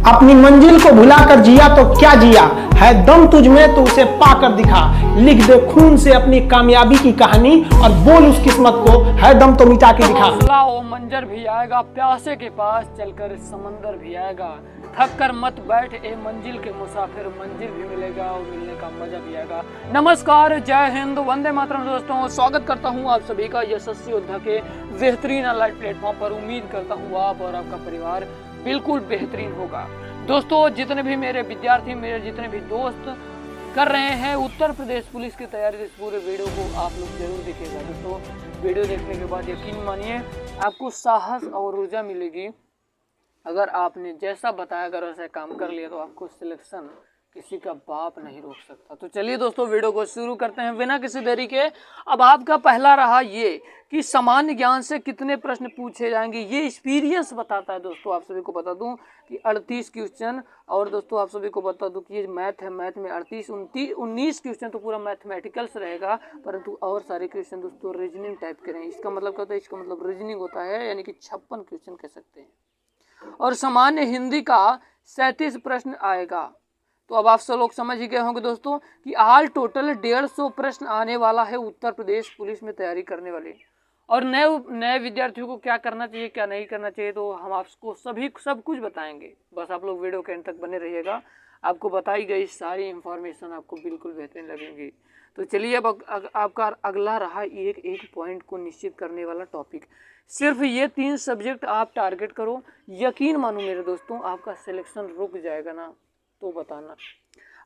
अपनी मंजिल को भुलाकर जिया तो क्या जिया, है दम तुझ में तो उसे पाकर दिखा। लिख दे खून से अपनी कामयाबी की कहानी और बोल उस किस्मत को, है दम तो मिटा के दिखा। हौसला वो मंजर भी आएगा, प्यासे के पास चलकर समंदर भी आएगा। थक कर मत बैठ ए मंजिल के मुसाफिर, मंजिल भी मिलेगा और मिलने का मजा भी आएगा। नमस्कार, जय हिंद, वंदे मातरम दोस्तों। स्वागत करता हूं आप सभी का यशस्वी योद्धा के बेहतरीन ऑनलाइन प्लेटफॉर्म पर। उम्मीद करता हूं आप और आपका परिवार बिल्कुल बेहतरीन होगा। दोस्तों, जितने भी मेरे विद्यार्थी, मेरे जितने भी दोस्त कर रहे हैं उत्तर प्रदेश पुलिस की तैयारी, इस पूरे वीडियो को आप लोग जरूर देखिएगा। दोस्तों, वीडियो देखने के बाद यकीन मानिए आपको साहस और ऊर्जा मिलेगी। अगर आपने जैसा बताया अगर वैसा काम कर लिया तो आपको सिलेक्शन किसी का बाप नहीं रोक सकता। तो चलिए दोस्तों, वीडियो को शुरू करते हैं बिना किसी देरी के। अब आपका पहला रहा ये कि सामान्य ज्ञान से कितने प्रश्न पूछे जाएंगे, ये एक्सपीरियंस बताता है। दोस्तों, आप सभी को बता दूं कि 38 क्वेश्चन, और दोस्तों आप सभी को बता दूं कि ये मैथ है। मैथ में 38, 19 क्वेश्चन तो पूरा मैथमेटिकल्स रहेगा, परंतु और सारे क्वेश्चन दोस्तों रीजनिंग टाइप के रहेंगे। इसका मतलब क्या होता है? इसका मतलब रीजनिंग होता है, यानी कि 56 क्वेश्चन कह सकते हैं। और सामान्य हिंदी का 37 प्रश्न आएगा। तो अब आप सब लोग समझ ही गए होंगे दोस्तों कि ऑल टोटल 150 प्रश्न आने वाला है उत्तर प्रदेश पुलिस में तैयारी करने वाले। और नए विद्यार्थियों को क्या करना चाहिए, क्या नहीं करना चाहिए, तो हम आपको सब कुछ बताएंगे। बस आप लोग वीडियो के अंत तक बने रहिएगा। आपको बताई गई सारी इंफॉर्मेशन आपको बिल्कुल बेहतरीन लगेंगी। तो चलिए, अब आपका अगला रहा एक पॉइंट को निश्चित करने वाला टॉपिक। सिर्फ ये 3 सब्जेक्ट आप टारगेट करो, यकीन मानो मेरे दोस्तों आपका सिलेक्शन रुक जाएगा ना तो बताना।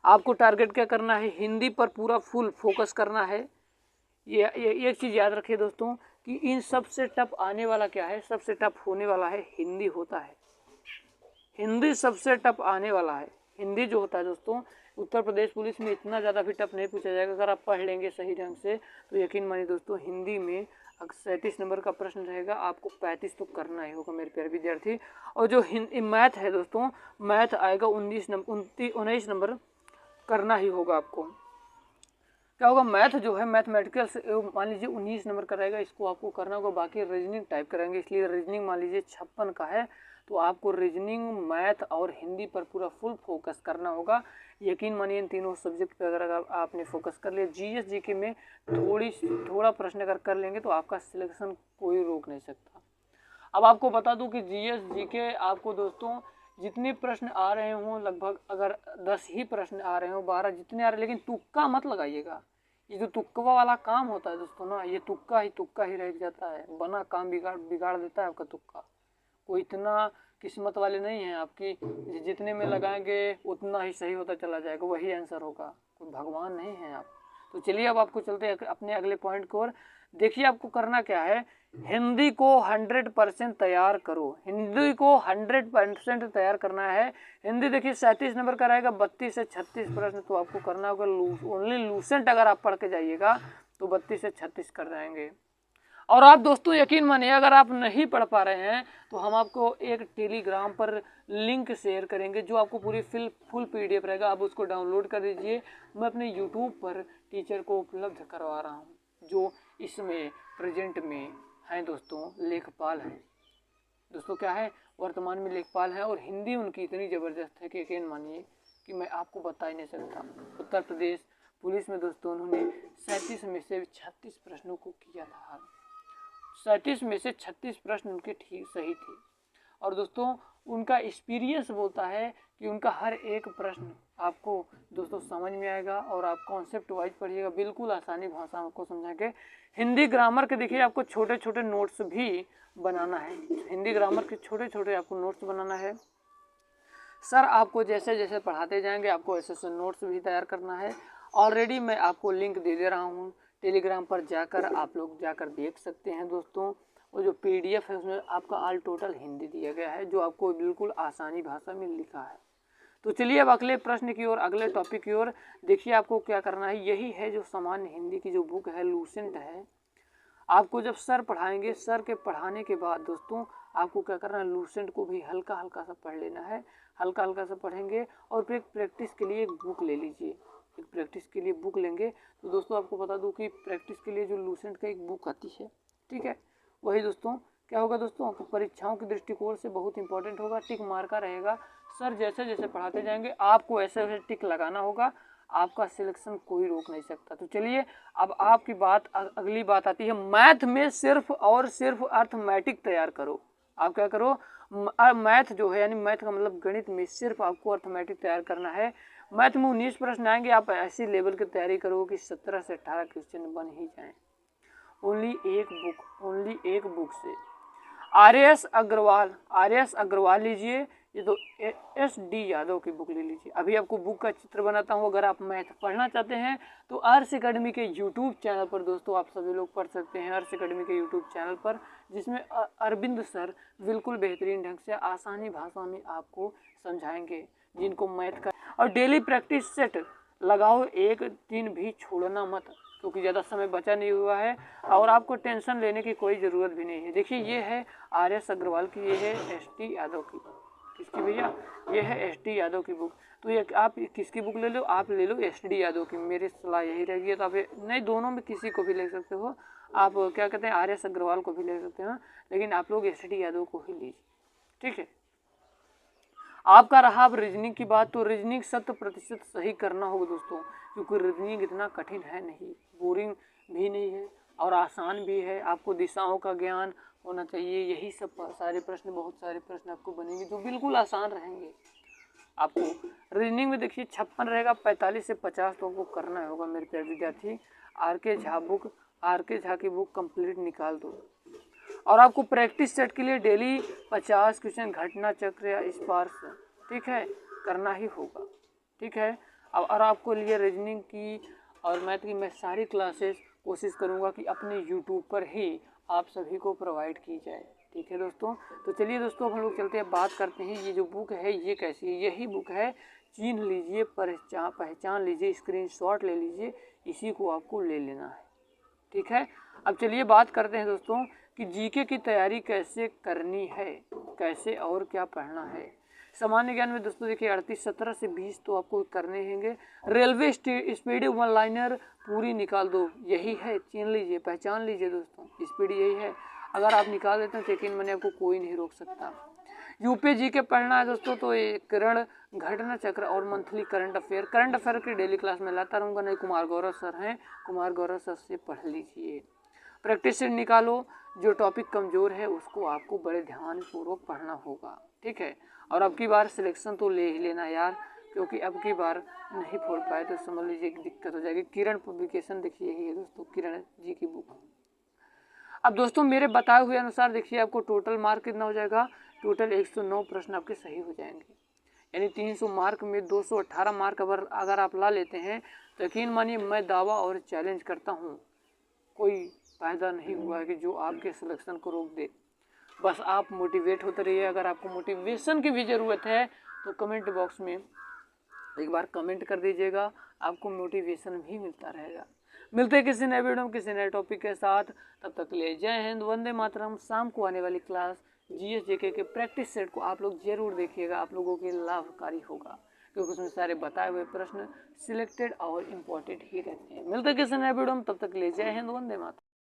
आपको टारगेट क्या करना है? हिंदी पर पूरा फुल फोकस करना है। ये एक चीज़ याद रखिए दोस्तों कि इन सबसे टफ आने वाला क्या है, सबसे टफ होने वाला है हिंदी होता है। हिंदी सबसे टफ आने वाला है। हिंदी जो होता है दोस्तों उत्तर प्रदेश पुलिस में इतना ज़्यादा भी टफ नहीं पूछा जाएगा। अगर आप पढ़ लेंगे सही ढंग से तो यकीन मानिए दोस्तों, हिंदी में 37 नंबर का प्रश्न रहेगा, आपको 35 तो करना ही होगा मेरे प्यारे विद्यार्थी। और जो मैथ है दोस्तों, मैथ आएगा 19 नंबर करना ही होगा आपको। क्या होगा? मैथ जो है मैथमेटिकल से मान लीजिए 19 नंबर का रहेगा, इसको आपको करना होगा। बाकी रीजनिंग टाइप करेंगे, इसलिए रीजनिंग मान लीजिए 56 का है, तो आपको रीजनिंग, मैथ और हिंदी पर पूरा फुल फोकस करना होगा। यकीन मानिए इन तीनों सब्जेक्ट पर अगर आपने फोकस कर लिया, जीएस जीके में थोड़ा प्रश्न अगर कर लेंगे तो आपका सिलेक्शन कोई रोक नहीं सकता। अब आपको बता दूं कि जीएस जीके आपको दोस्तों जितने प्रश्न आ रहे हों, लगभग अगर 10 ही प्रश्न आ रहे हों, 12 जितने आ रहे, लेकिन तुक्का मत लगाइएगा। ये जो तुक्का वाला काम होता है दोस्तों ना, ये तुक्का ही रह जाता है, बना काम बिगाड़ देता है आपका तुक्का। कोई इतना किस्मत वाले नहीं है आपकी, जितने में लगाएंगे उतना ही सही होता चला जाएगा, वही आंसर होगा। कोई भगवान नहीं है आप। तो चलिए, अब आपको चलते हैं अपने अगले पॉइंट को। और देखिए आपको करना क्या है, हिंदी को 100% तैयार करो। हिंदी को 100% तैयार करना है। हिंदी देखिए 37 नंबर का रहेगा, 32 से 36 प्रश्न तो आपको करना होगा। ओनली लूसेंट अगर आप पढ़ के जाइएगा तो 32 से 36 कर जाएंगे। और आप दोस्तों यकीन मानिए, अगर आप नहीं पढ़ पा रहे हैं तो हम आपको एक टेलीग्राम पर लिंक शेयर करेंगे, जो आपको पूरी फुल पीडीएफ रहेगा। आप उसको डाउनलोड कर दीजिए। मैं अपने यूट्यूब पर टीचर को उपलब्ध करवा रहा हूँ, जो इसमें प्रेजेंट में हैं दोस्तों लेखपाल हैं। दोस्तों क्या है, वर्तमान में लेखपाल हैं, और हिंदी उनकी इतनी ज़बरदस्त है कि यकीन मानिए कि मैं आपको बता ही नहीं सकता। उत्तर प्रदेश पुलिस में दोस्तों उन्होंने 37 में से 36 प्रश्नों को किया था। 37 में से 36 प्रश्न उनके ठीक सही थे। और दोस्तों उनका एक्सपीरियंस बोलता है कि उनका हर एक प्रश्न आपको दोस्तों समझ में आएगा, और आप कॉन्सेप्ट वाइज पढ़िएगा, बिल्कुल आसानी भाषा में आपको समझाएंगे। हिंदी ग्रामर के देखिए आपको छोटे छोटे नोट्स भी बनाना है। हिंदी ग्रामर के छोटे छोटे आपको नोट्स बनाना है। सर आपको जैसे जैसे पढ़ाते जाएंगे आपको ऐसे ऐसे नोट्स भी तैयार करना है। ऑलरेडी मैं आपको लिंक दे रहा हूँ टेलीग्राम पर, जाकर आप लोग जाकर देख सकते हैं दोस्तों। वो जो पीडीएफ है उसमें आपका ऑल टोटल हिंदी दिया गया है, जो आपको बिल्कुल आसानी भाषा में लिखा है। तो चलिए अब अगले प्रश्न की ओर, अगले टॉपिक की ओर। देखिए आपको क्या करना है, यही है जो सामान्य हिंदी की जो बुक है, लूसेंट है। आपको जब सर पढ़ाएंगे, सर के पढ़ाने के बाद दोस्तों आपको क्या करना है, लूसेंट को भी हल्का हल्का सा पढ़ लेना है। हल्का हल्का सा पढ़ेंगे और फिर प्रैक्टिस के लिए एक बुक ले लीजिए। एक प्रैक्टिस के लिए बुक लेंगे तो दोस्तों आपको बता दूं कि प्रैक्टिस के लिए जो लूसेंट का एक बुक आती है, ठीक है, वही दोस्तों क्या होगा दोस्तों, आपको परीक्षाओं के दृष्टिकोण से बहुत इंपॉर्टेंट होगा। टिक मार का रहेगा, सर जैसे जैसे पढ़ाते जाएंगे आपको ऐसे वैसे टिक लगाना होगा, आपका सिलेक्शन कोई रोक नहीं सकता। तो चलिए अब आपकी बात अगली बात आती है, मैथ में सिर्फ और सिर्फ अर्थमेटिक तैयार करो। आप क्या करो, मैथ जो है यानी मैथ का मतलब गणित में सिर्फ आपको अर्थमेटिक तैयार करना है। मैथ में 19 प्रश्न आएंगे, आप ऐसी लेवल की तैयारी करो कि 17 से 18 क्वेश्चन बन ही जाएं। ओनली एक बुक से। आर.एस. अग्रवाल लीजिए, ये तो एस.डी. यादव की बुक ले लीजिए। अभी आपको बुक का चित्र बनाता हूँ, अगर आप मैथ पढ़ना चाहते हैं तो आर्स एकेडमी के यूट्यूब चैनल पर दोस्तों आप सभी लोग पढ़ सकते हैं। आर्स एकेडमी के यूट्यूब चैनल पर, जिसमें अरविंद सर बिल्कुल बेहतरीन ढंग से आसानी भाषा में आपको समझाएंगे जिनको मैथ का। और डेली प्रैक्टिस सेट लगाओ, एक दिन भी छोड़ना मत, क्योंकि ज़्यादा समय बचा नहीं हुआ है और आपको टेंशन लेने की कोई ज़रूरत भी नहीं है। देखिए ये है आर.एस. अग्रवाल की, ये है एस.टी. यादव की। किसकी भैया? ये है एस.टी. यादव की बुक। तो ये आप किसकी बुक ले लो? आप ले लो एस.डी. यादव की, मेरी सलाह यही रहेगी। तो आप नहीं, दोनों में किसी को भी ले सकते हो आप, क्या कहते हैं, आर.एस. अग्रवाल को भी ले सकते हैं, लेकिन आप लोग एस.डी. यादव को ही लीजिए, ठीक है। आपका रहा अब रीजनिंग की बात, तो रीजनिंग 100% सही करना होगा दोस्तों, क्योंकि रीजनिंग इतना कठिन है नहीं, बोरिंग भी नहीं है और आसान भी है। आपको दिशाओं का ज्ञान होना चाहिए, यही सब सारे प्रश्न, बहुत सारे प्रश्न आपको बनेंगे जो बिल्कुल आसान रहेंगे। आपको रीजनिंग में देखिए 56 रहेगा, 45 से 50 तो आपको करना होगा मेरे प्यारे विद्यार्थी। आर के झा की बुक कंप्लीट निकाल दो। और आपको प्रैक्टिस सेट के लिए डेली 50 क्वेश्चन घटना चक्र या स्पार्श, ठीक है, करना ही होगा, ठीक है। अब और आपको लिए रीजनिंग की और मैथ की मैं सारी क्लासेस कोशिश करूंगा कि अपने यूट्यूब पर ही आप सभी को प्रोवाइड की जाए, ठीक है दोस्तों। तो चलिए दोस्तों, हम लोग चलते हैं, बात करते हैं ये जो बुक है ये कैसी है। यही बुक है, चिन्ह लीजिए, पहचान लीजिए, स्क्रीनशॉट ले लीजिए, इसी को आपको ले लेना है, ठीक है। अब चलिए बात करते हैं दोस्तों कि जीके की तैयारी कैसे करनी है, कैसे और क्या पढ़ना है। सामान्य ज्ञान में दोस्तों देखिए 38, 17 से 20 तो आपको करने होंगे। रेलवे स्पीड वन लाइनर पूरी निकाल दो, यही है, चिन्ह लीजिए, पहचान लीजिए दोस्तों, स्पीड यही है। अगर आप निकाल देते हैं तो यकीन मानिए आपको कोई नहीं रोक सकता। यूपी जी के पढ़ना है दोस्तों, तो ये किरण, घटना चक्र और मंथली करंट अफेयर की डेली क्लास में लाता रहूँगा। नहीं, कुमार गौरव सर हैं, कुमार गौरव सर से पढ़ लीजिए। प्रैक्टिस से निकालो, जो टॉपिक कमज़ोर है उसको आपको बड़े ध्यान पूर्वक पढ़ना होगा, ठीक है। और अब की बार सिलेक्शन तो ले ही लेना यार, क्योंकि अब की बार नहीं फोड़ पाए तो समझ लीजिए कि दिक्कत हो जाएगी। किरण पब्लिकेशन देखिए, यही है दोस्तों, किरण जी की बुक। अब दोस्तों मेरे बताए हुए अनुसार देखिए आपको टोटल मार्क कितना हो जाएगा, टोटल 109 प्रश्न आपके सही हो जाएंगे, यानी 300 मार्क में 218 मार्क अगर आप ला लेते हैं तो यकीन मानिए मैं दावा और चैलेंज करता हूँ कोई फायदा नहीं हुआ है कि जो आपके सिलेक्शन को रोक दे। बस आप मोटिवेट होते रहिए। अगर आपको मोटिवेशन की भी ज़रूरत है तो कमेंट बॉक्स में एक बार कमेंट कर दीजिएगा, आपको मोटिवेशन भी मिलता रहेगा। मिलते हैं किसी नए वीडियो में किसी नए टॉपिक के साथ, तब तक के लिए जय हिंद, वंदे मातरम। शाम को आने वाली क्लास जीएस जेके के प्रैक्टिस सेट को आप लोग जरूर देखिएगा, आप लोगों के लाभकारी होगा, क्योंकि उसमें सारे बताए हुए प्रश्न सिलेक्टेड और इम्पोर्टेंट ही रहते हैं। मिलते हैं किसी नए वीडियो में, तब तक के लिए जय हिंद, वंदे मातरम।